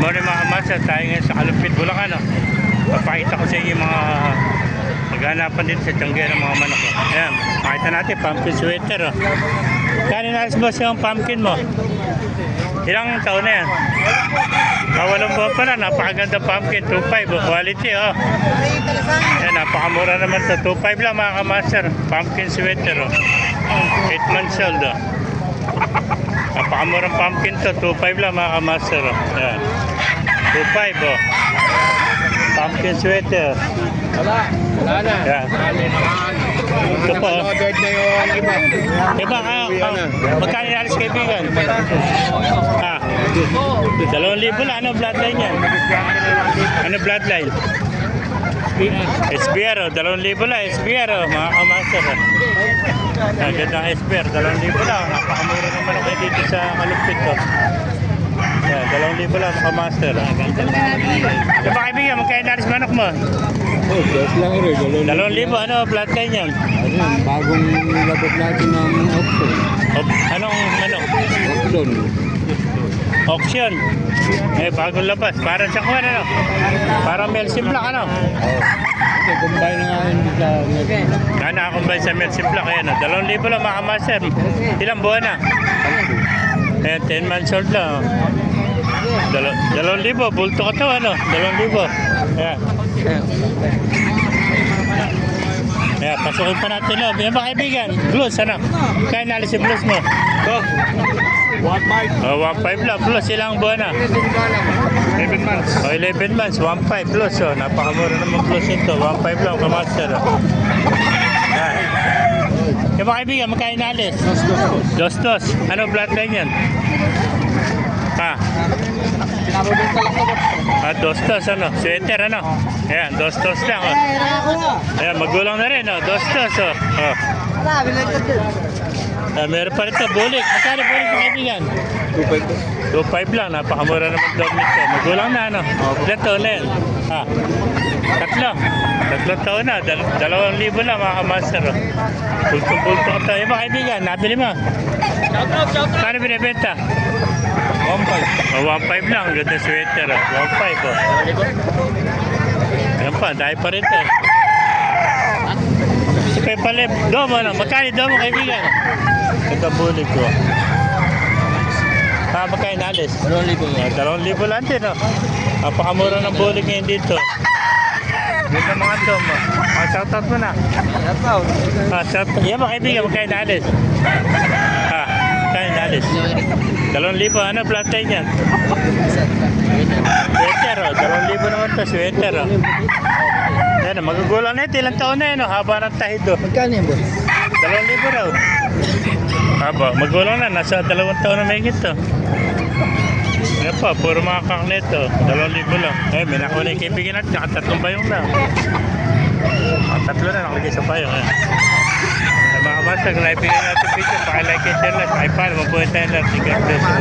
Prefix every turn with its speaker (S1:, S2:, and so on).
S1: morning mga kamaster, tayo ngayon sa Kalumpit, Bulacan. Papakita ko sa inyo yung mga maghanapan dito sa Tiangge ng mga manok. Ayan, makita natin, pumpkin sweater. Kanin alas boss yung pumpkin mo? Ilang taon na yan? Walong buwan pa na, napakaganda pumpkin, 2.5, quality Ayan, napakamura naman to, 2.5 lang mga kamaster, pumpkin sweater 8 months old Napakamurang pumpkin to, 2.5 lang mga kamaster Ayan, 2.5 pumpkin sweater.
S2: Wala na.
S1: Ayan. Ito po.
S2: Ordered na yung iba.
S1: Iba ka, magkano na alis kaibigan? 2,000 lang. Ano bloodline yan? Ano bloodline? SBR, 2,000 lang. SBR, mga kamaster. Ganda ng SBR, 2,000 lang. Napakamura naman ako dito sa Kalumpit ko. Yan, 2,000 lang mga master. Diba kaibigan, magkaya naris manok mo?
S2: Oh, gas lang rin.
S1: 2,000, ano, bloodline yan?
S2: Ano yan, bagong labot natin ng auction.
S1: Anong manok?
S2: Auction.
S1: Auction. Bagong labas. Parang sa kuwan, ano? Parang Melsim Black, ano?
S2: Ito, combine na nga yun sa...
S1: Nakakumbay sa Melsim Black, ayan, 2,000 lang mga master. Ilang buwan na? Ayan, 10 months old lang. 2,000, bulto ka to, ano? 2,000. Ayan. Ayan, pasukin pa natin, no? Yan ba kaibigan? Blues, ano? Kaya nalis yung blues mo?
S2: Ito, 1.5.
S1: 1.5 lang, plus ilang buwan na?
S2: 11 months.
S1: 11 months, 1.5 plus, napakamura naman plus ito, 1.5 lang, kamaster. Ayan. Yung mga kaibigan, magkain nalis? Dos. Ano bloodline yan? Dos, ano? Sweater, ano? Ayan, dos lang, Ayan, magulang na rin, dos. Meron pa rin ito, bulik. Magkano bulik mga kaibigan? 2.5 lang, napakamura naman dog nito. Magulang na, ano? Ilan taon na yan? Tatlong taon na, 2,000 lang mga kamaster. Bulto ka tayo. Mga kaibigan, nabili mo? Paano binibenta? 1.5. 1.5 lang, ganda sweater. 1.5. Yan pa, dahil pa rin ito. Si Pepa Lep, domo lang. Magkano domo kaibigan? Ito bulig ko. Magkano nalis? 2,000 lang din, Napakamura ng bulig ngayon dito. Dito mga domo. Shoutout mo na. Shoutout. Yan ba kaibigan, magkano nalis? Magkano nalis? 2,000, ano bloodline yan? Sweater, 2,000 naman ito, sweater. Yan, magagulang na ito, ilang taon na yan, haba ng tahid.
S2: Magkano yan, boss?
S1: 2,000 raw. Haba, magulang na, nasa 2 taon na may gito. Yan pa, puro mga kaknet, 2,000 lang. May nakuha na yung kaibigan natin, nakatatlong bayong lang. Tatlo na, nakalagay sa bayong. Mga master, kung naipigyan natin video, pakilike and share lang. Pakipal, mabuhay tayo natin. God bless you.